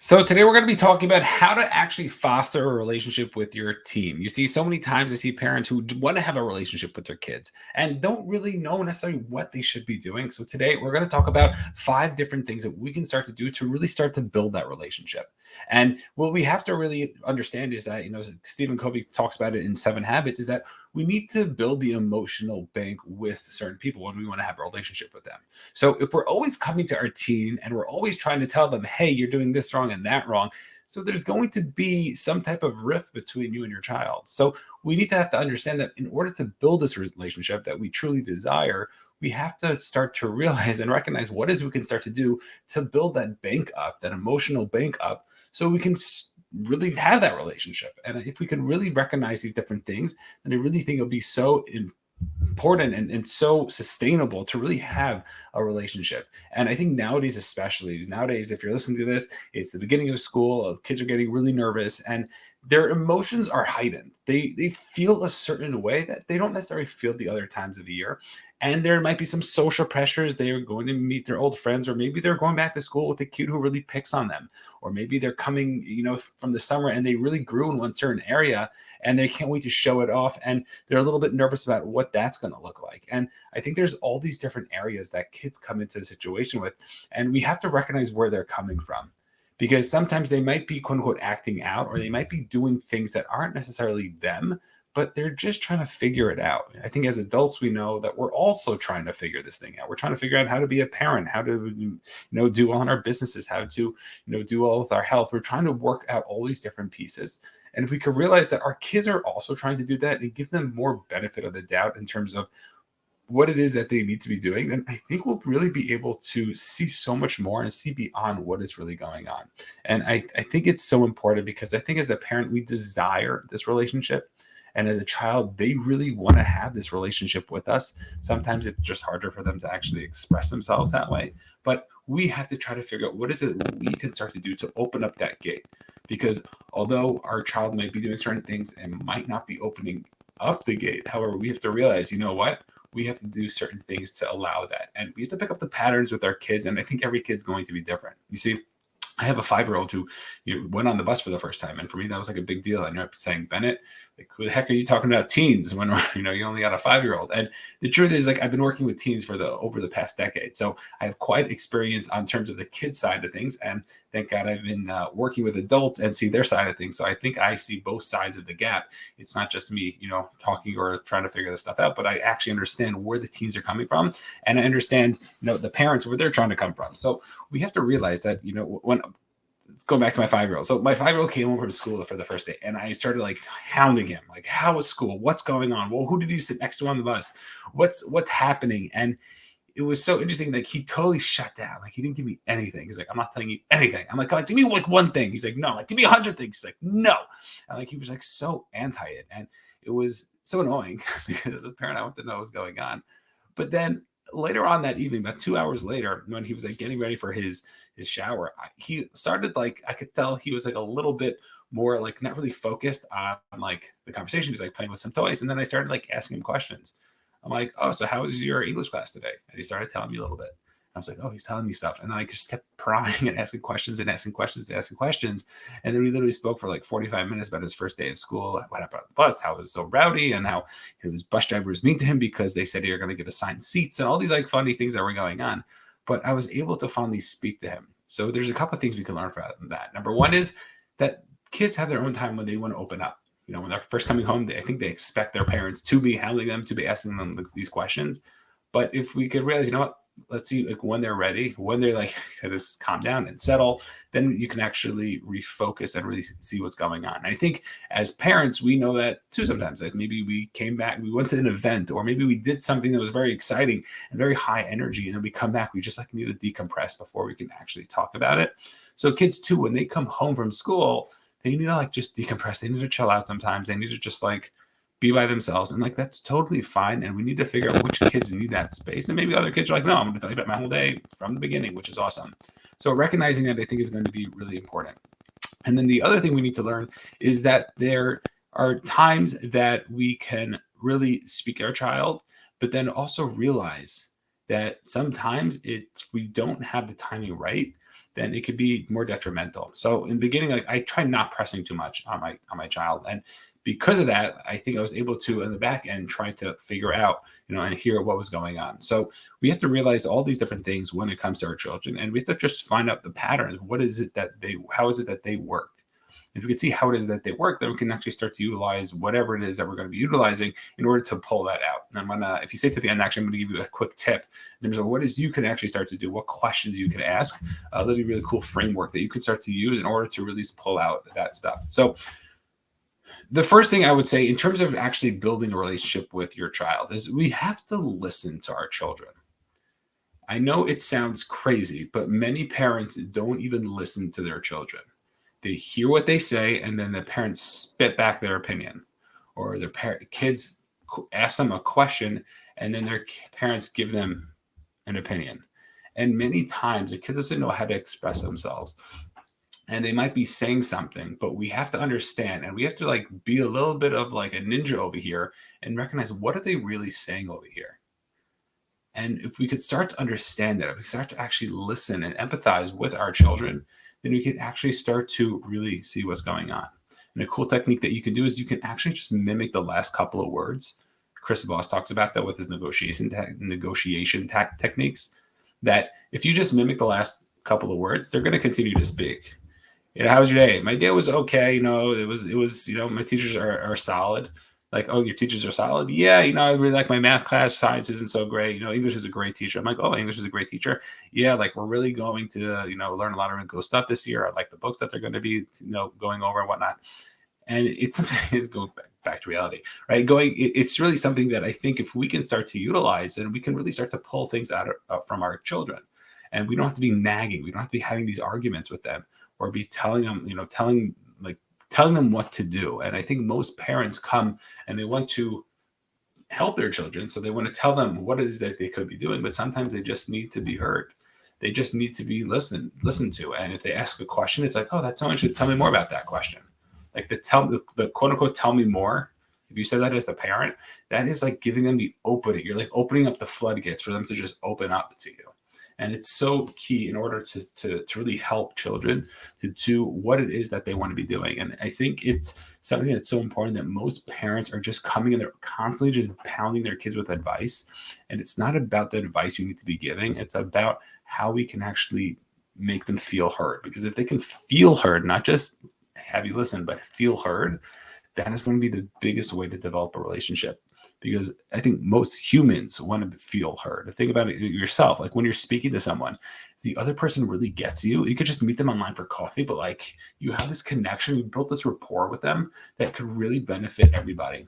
So today we're going to be talking about how to actually foster a relationship with your team. You see, so many times I see parents who want to have a relationship with their kids and don't really know necessarily what they should be doing. So today we're going to talk about 5 different things that we can start to do to really start to build that relationship. And what we have to really understand is that, Stephen Covey talks about it in 7 Habits, is that we need to build the emotional bank with certain people when we want to have a relationship with them. So if we're always coming to our teen and we're always trying to tell them, hey, you're doing this wrong and that wrong, so there's going to be some type of rift between you and your child. So we need to have to understand that in order to build this relationship that we truly desire, we have to start to realize and recognize what is we can start to do to build that bank up, that emotional bank up, so we can really have that relationship. And if we can really recognize these different things, then I really think it'll be so important and so sustainable to really have a relationship. And I think nowadays, especially nowadays, if you're listening to this, it's the beginning of school, kids are getting really nervous and their emotions are heightened. They feel a certain way that they don't necessarily feel the other times of the year. And there might be some social pressures. They are going to meet their old friends, or maybe they're going back to school with a kid who really picks on them, or maybe they're coming, from the summer and they really grew in one certain area and they can't wait to show it off. And they're a little bit nervous about what that's going to look like. And I think there's all these different areas that kids come into the situation with, and we have to recognize where they're coming from. Because sometimes they might be quote unquote acting out, or they might be doing things that aren't necessarily them, but they're just trying to figure it out. I think as adults, we know that we're also trying to figure this thing out. We're trying to figure out how to be a parent, how to, do well in our businesses, how to, do well with our health. We're trying to work out all these different pieces. And if we could realize that our kids are also trying to do that and give them more benefit of the doubt in terms of what it is that they need to be doing, then I think we'll really be able to see so much more and see beyond what is really going on. And I think it's so important because I think as a parent, we desire this relationship. And as a child, they really want to have this relationship with us. Sometimes it's just harder for them to actually express themselves that way. But we have to try to figure out what is it we can start to do to open up that gate. Because although our child might be doing certain things and might not be opening up the gate, however, we have to realize, you know what? We have to do certain things to allow that. And we have to pick up the patterns with our kids. And I think every kid's going to be different. You see, I have a 5-year-old who went on the bus for the first time. And for me, that was like a big deal. I ended up saying, Bennett, like, who the heck are you talking about teens when, you only got a 5-year-old? And the truth is, like, I've been working with teens over the past decade. So I have quite experience on terms of the kid side of things. And thank God I've been working with adults and see their side of things. So I think I see both sides of the gap. It's not just me, talking or trying to figure this stuff out, but I actually understand where the teens are coming from. And I understand, the parents, where they're trying to come from. So we have to realize that, when going back to my 5-year-old. So my 5-year-old came over to school for the first day, and I started like hounding him, like, "How was school? What's going on? Well, who did you sit next to on the bus? What's happening?" And it was so interesting. Like, he totally shut down. Like, he didn't give me anything. He's like, "I'm not telling you anything." I'm like, "Come on, give me like one thing." He's like, "No." Like, "Give me 100 things." He's like, "No." And like, he was like so anti it, and it was so annoying because as a parent, I want to know what's going on. But then later on that evening, about 2 hours later, when he was like getting ready for his shower, he started, like, I could tell he was like a little bit more like not really focused on like the conversation. He was like playing with some toys, and then I started like asking him questions. I'm like, "Oh, so how was your English class today?" And he started telling me a little bit. I was like, "Oh, he's telling me stuff," and then I just kept prying and asking questions and asking questions and asking questions. And then we literally spoke for like 45 minutes about his first day of school, what happened on the bus, how it was so rowdy, and how his bus driver was mean to him because they said they were going to give assigned seats and all these like funny things that were going on. But I was able to finally speak to him. So there's a couple of things we can learn from that. Number one is that kids have their own time when they want to open up. When they're first coming home, I think they expect their parents to be handling them, to be asking them these questions. But if we could realize, what, let's see, like, when they're ready, when they're like kind of calm down and settle, then you can actually refocus and really see what's going on. And I think as parents, we know that too sometimes. Like, maybe we came back, we went to an event, or maybe we did something that was very exciting and very high energy, and then we come back, we just like need to decompress before we can actually talk about it. So kids too, when they come home from school, they need to like just decompress. They need to chill out sometimes. They need to just like be by themselves. And like, that's totally fine. And we need to figure out which kids need that space. And maybe other kids are like, "No, I'm going to tell you about my whole day from the beginning," which is awesome. So recognizing that, I think, is going to be really important. And then the other thing we need to learn is that there are times that we can really speak our child, but then also realize that sometimes we don't have the timing right, then it could be more detrimental. So in the beginning, like I try not pressing too much on my child, and because of that, I think I was able to in the back end try to figure out, and hear what was going on. So we have to realize all these different things when it comes to our children, and we have to just find out the patterns. How is it that they work? If we can see how it is that they work, then we can actually start to utilize whatever it is that we're going to be utilizing in order to pull that out. And if you stay to the end, actually, I'm going to give you a quick tip in terms of what is you can actually start to do, what questions you can ask. That'll be a really cool framework that you can start to use in order to really pull out that stuff. So the first thing I would say in terms of actually building a relationship with your child is we have to listen to our children. I know it sounds crazy, but many parents don't even listen to their children. They hear what they say, and then the parents spit back their opinion, or their kids ask them a question, and then their parents give them an opinion. And many times the kid doesn't know how to express themselves, and they might be saying something, but we have to understand, and we have to like be a little bit of like a ninja over here and recognize what are they really saying over here. And if we could start to understand that, if we start to actually listen and empathize with our children, then we can actually start to really see what's going on. And a cool technique that you can do is you can actually just mimic the last couple of words. Chris Voss talks about that with his negotiation techniques, that if you just mimic the last couple of words, they're going to continue to speak. How was your day? My day was okay. It was, my teachers are solid. Like, oh, your teachers are solid. Yeah, I really like my math class. Science isn't so great. English is a great teacher. I'm like, oh, English is a great teacher. Yeah, like we're really going to, learn a lot of really cool stuff this year. I like the books that they're going to be, going over and whatnot. And it's something that's going back to reality, right? It's really something that I think if we can start to utilize, and we can really start to pull things out from our children, and we don't have to be nagging. We don't have to be having these arguments with them or be telling them, telling them what to do. And I think most parents come and they want to help their children. So they want to tell them what it is that they could be doing, but sometimes they just need to be heard. They just need to be listened to. And if they ask a question, it's like, oh, that's someone should tell me more about that question. Like the quote unquote, tell me more. If you said that as a parent, that is like giving them the opening. You're like opening up the floodgates for them to just open up to you. And it's so key in order to really help children to do what it is that they want to be doing. And I think it's something that's so important that most parents are just coming and they're constantly just pounding their kids with advice. And it's not about the advice you need to be giving. It's about how we can actually make them feel heard. Because if they can feel heard, not just have you listen, but feel heard, that is going to be the biggest way to develop a relationship. Because I think most humans want to feel heard. Think about it yourself. Like when you're speaking to someone, if the other person really gets you, you could just meet them online for coffee, but like you have this connection, you built this rapport with them that could really benefit everybody.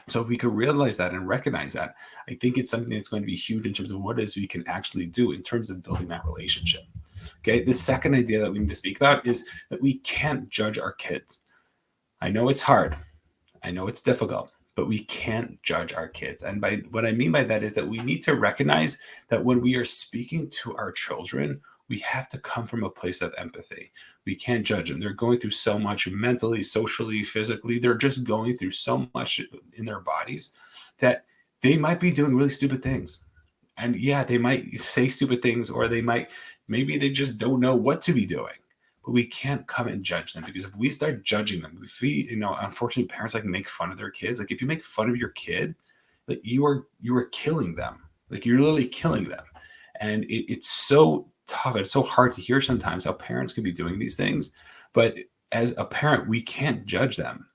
So if we could realize that and recognize that, I think it's something that's going to be huge in terms of what it is we can actually do in terms of building that relationship. Okay. The second idea that we need to speak about is that we can't judge our kids. I know it's hard. I know it's difficult, but we can't judge our kids. And by what I mean by that is that we need to recognize that when we are speaking to our children, we have to come from a place of empathy. We can't judge them. They're going through so much mentally, socially, physically. They're just going through so much in their bodies that they might be doing really stupid things. And yeah, they might say stupid things, or maybe they just don't know what to be doing. But we can't come and judge them, because if we start judging them, if we, unfortunately, parents like make fun of their kids. Like if you make fun of your kid, like you are killing them. Like you're literally killing them. And it's so tough. It's so hard to hear sometimes how parents could be doing these things. But as a parent, we can't judge them.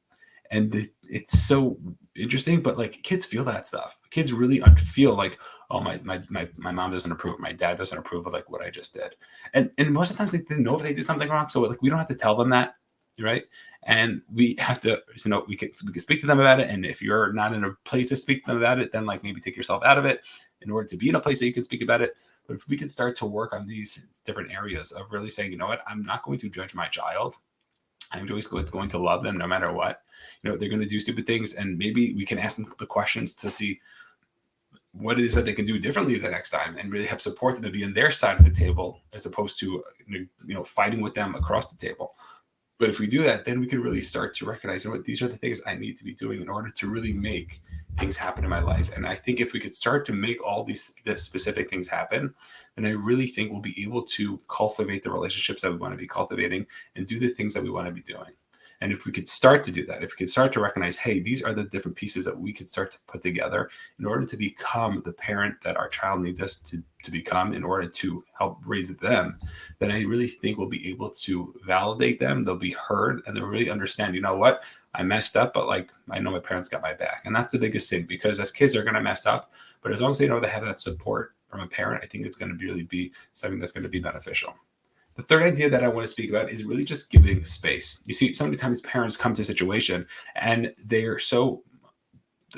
And it's so interesting, but like kids feel that stuff. Kids really feel like, oh, my mom doesn't approve, my dad doesn't approve of like what I just did. And most of the times they didn't know if they did something wrong. So like we don't have to tell them that, right? And we have to, we can speak to them about it. And if you're not in a place to speak to them about it, then like maybe take yourself out of it in order to be in a place that you can speak about it. But if we can start to work on these different areas of really saying, you know what, I'm not going to judge my child. I'm always going to love them no matter what. They're going to do stupid things, and maybe we can ask them the questions to see what it is that they can do differently the next time, and really help support them to be on their side of the table as opposed to fighting with them across the table. But if we do that, then we can really start to recognize, you know what, these are the things I need to be doing in order to really make things happen in my life. And I think if we could start to make all these specific things happen, then I really think we'll be able to cultivate the relationships that we want to be cultivating and do the things that we want to be doing. And if we could start to do that, if we could start to recognize, hey, these are the different pieces that we could start to put together in order to become the parent that our child needs us to become in order to help raise them, then I really think we'll be able to validate them. They'll be heard and they'll really understand, you know what, I messed up, but like I know my parents got my back. And that's the biggest thing, because as kids are going to mess up, but as long as they know they have that support from a parent, I think it's going to really be something that's going to be beneficial. The third idea that I want to speak about is really just giving space. You see, so many times parents come to a situation and they're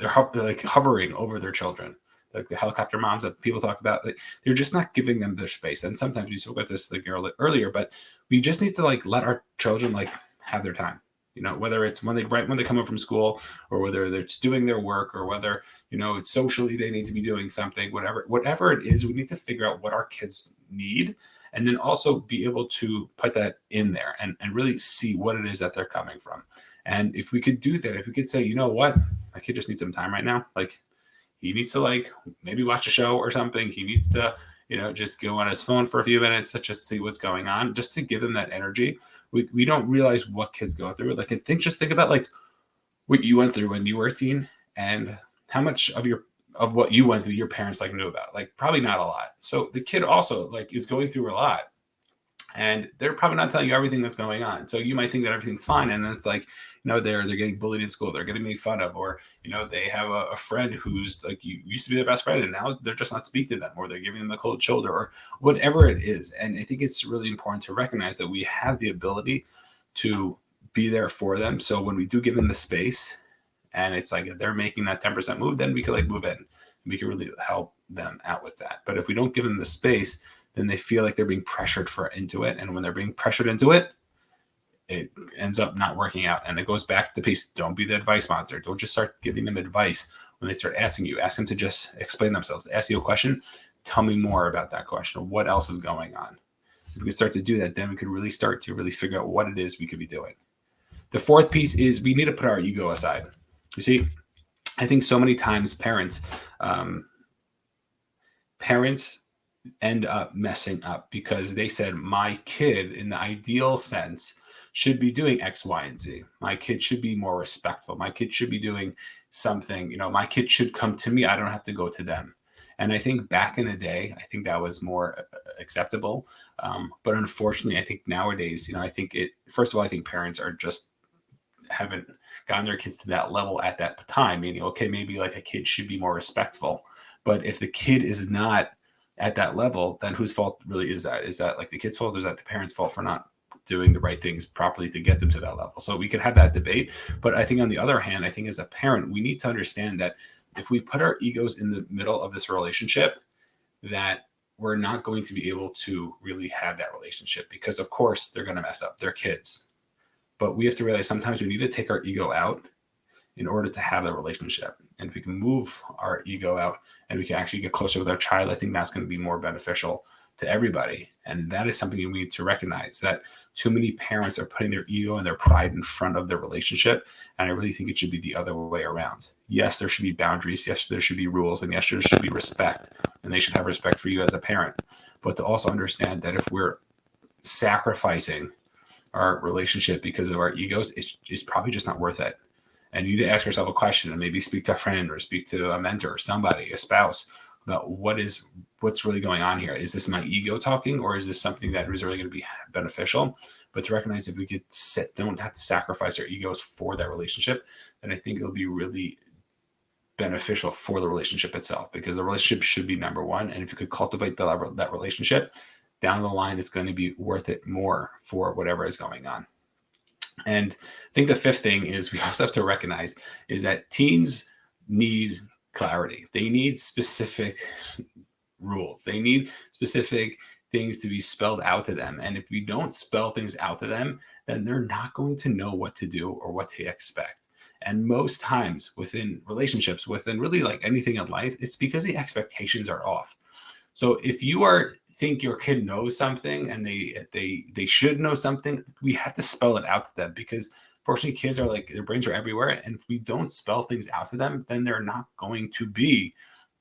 like hovering over their children, like the helicopter moms that people talk about. Like, they're just not giving them their space. And sometimes we spoke about this like earlier, but we just need to like let our children like have their time. You know, whether it's when they come home from school, or whether they're just doing their work, or whether, you know, it's socially they need to be doing something, whatever it is, we need to figure out what our kids need, and then also be able to put that in there and really see what it is that they're coming from. And if we could do that, if we could say, you know what, my kid just needs some time right now, like he needs to like maybe watch a show or something. He needs to, you know, just go on his phone for a few minutes to just see what's going on, just to give him that energy. We don't realize what kids go through. Like, just think about like what you went through when you were a teen, and how much of what you went through your parents like knew about. Like, probably not a lot. So the kid also like is going through a lot, and they're probably not telling you everything that's going on. So you might think that everything's fine, and then it's like, you know, they're getting bullied in school, they're getting made fun of, or, you know, they have a friend who's like, you used to be their best friend and now they're just not speaking to them, or they're giving them the cold shoulder, or whatever it is. And I think it's really important to recognize that we have the ability to be there for them. So when we do give them the space, and it's like they're making that 10% move, then we could like move in. We can really help them out with that. But if we don't give them the space, then they feel like they're being pressured into it. And when they're being pressured into it, it ends up not working out. And it goes back to the piece. Don't be the advice monster. Don't just start giving them advice when they start asking you. Ask them to just explain themselves. Ask you a question. Tell me more about that question. What else is going on? If we can start to do that, then we could really start to really figure out what it is we could be doing. The fourth piece is we need to put our ego aside. You see, I think so many times parents end up messing up because they said, my kid, in the ideal sense, should be doing X, Y, and Z. My kid should be more respectful. My kid should be doing something. You know, my kid should come to me. I don't have to go to them. And I think back in the day, I think that was more acceptable. But unfortunately, I think nowadays, you know, I think first of all, I think parents are just haven't gotten their kids to that level at that time. Meaning, okay, maybe like a kid should be more respectful. But if the kid is not at that level, then whose fault really is that? Is that like the kid's fault, or is that the parents' fault for not doing the right things properly to get them to that level? So we could have that debate. But I think on the other hand, I think as a parent, we need to understand that if we put our egos in the middle of this relationship, that we're not going to be able to really have that relationship, because of course they're going to mess up. They're kids. But we have to realize sometimes we need to take our ego out in order to have that relationship. And if we can move our ego out and we can actually get closer with our child, I think that's going to be more beneficial to everybody. And that is something we need to recognize, that too many parents are putting their ego and their pride in front of their relationship. And I really think it should be the other way around. Yes, there should be boundaries. Yes, there should be rules. And yes, there should be respect. And they should have respect for you as a parent. But to also understand that if we're sacrificing our relationship because of our egos, it's probably just not worth it. And you need to ask yourself a question, and maybe speak to a friend or speak to a mentor or somebody, a spouse, about what's really going on here. Is this my ego talking, or is this something that is really going to be beneficial? But to recognize if we don't have to sacrifice our egos for that relationship, then I think it'll be really beneficial for the relationship itself, because the relationship should be number one. And if you could cultivate that relationship, down the line, it's going to be worth it more for whatever is going on. And I think the fifth thing is we also have to recognize is that teens need clarity. They need specific rules. They need specific things to be spelled out to them. And if we don't spell things out to them, then they're not going to know what to do or what to expect. And most times within relationships, within really like anything in life, it's because the expectations are off. So if you are think your kid knows something and they should know something, we have to spell it out to them, because fortunately kids are like, their brains are everywhere, and if we don't spell things out to them, then they're not going to be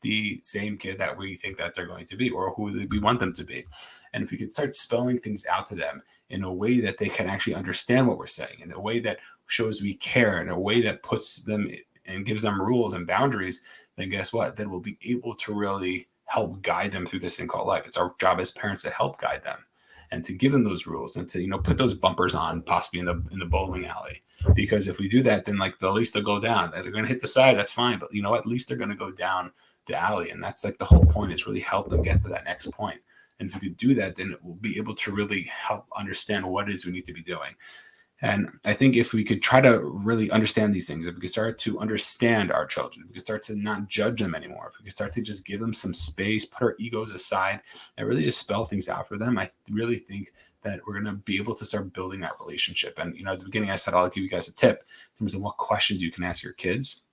the same kid that we think that they're going to be, or who we want them to be. And if we could start spelling things out to them in a way that they can actually understand what we're saying, in a way that shows we care, in a way that puts them and gives them rules and boundaries, then guess what? Then we'll be able to really help guide them through this thing called life. It's our job as parents to help guide them and to give them those rules, and to, put those bumpers on, possibly in the bowling alley. Because if we do that, then like at least they'll go down. They're going to hit the side, that's fine, but at least they're going to go down the alley. And that's like the whole point, is really help them get to that next point. And if we could do that, then we'll be able to really help understand what it is we need to be doing. And I think if we could try to really understand these things, if we could start to understand our children, if we could start to not judge them anymore, if we could start to just give them some space, put our egos aside, and really just spell things out for them, I really think that we're going to be able to start building that relationship. And, at the beginning, I said, I'll give you guys a tip in terms of what questions you can ask your kids,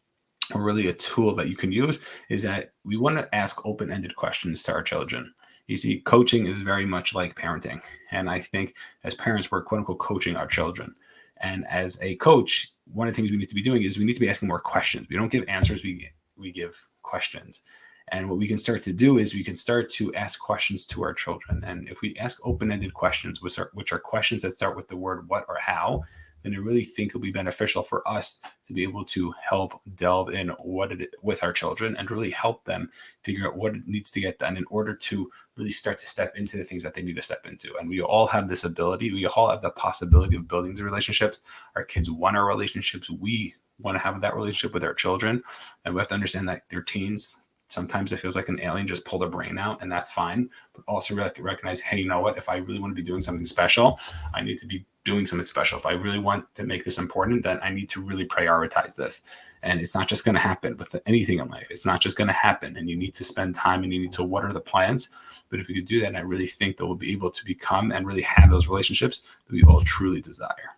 or really a tool that you can use, is that we want to ask open-ended questions to our children. You see, coaching is very much like parenting. And I think as parents, we're quote unquote coaching our children. And as a coach, one of the things we need to be doing is we need to be asking more questions. We don't give answers, we give questions. And what we can start to do is we can start to ask questions to our children. And if we ask open-ended questions, which are questions that start with the word what or how, then I really think it'll be beneficial for us to be able to help delve in with our children, and really help them figure out what it needs to get done in order to really start to step into the things that they need to step into. And we all have this ability. We all have the possibility of building these relationships. Our kids want our relationships. We want to have that relationship with our children. And we have to understand that they're teens. Sometimes it feels like an alien just pulled a brain out, and that's fine. But also recognize, hey, you know what? If I really want to be doing something special, I need to be doing something special. If I really want to make this important, then I need to really prioritize this. And it's not just going to happen with anything in life. It's not just going to happen. And you need to spend time, and you need to water the plants. But if we could do that, I really think that we'll be able to become and really have those relationships that we all truly desire.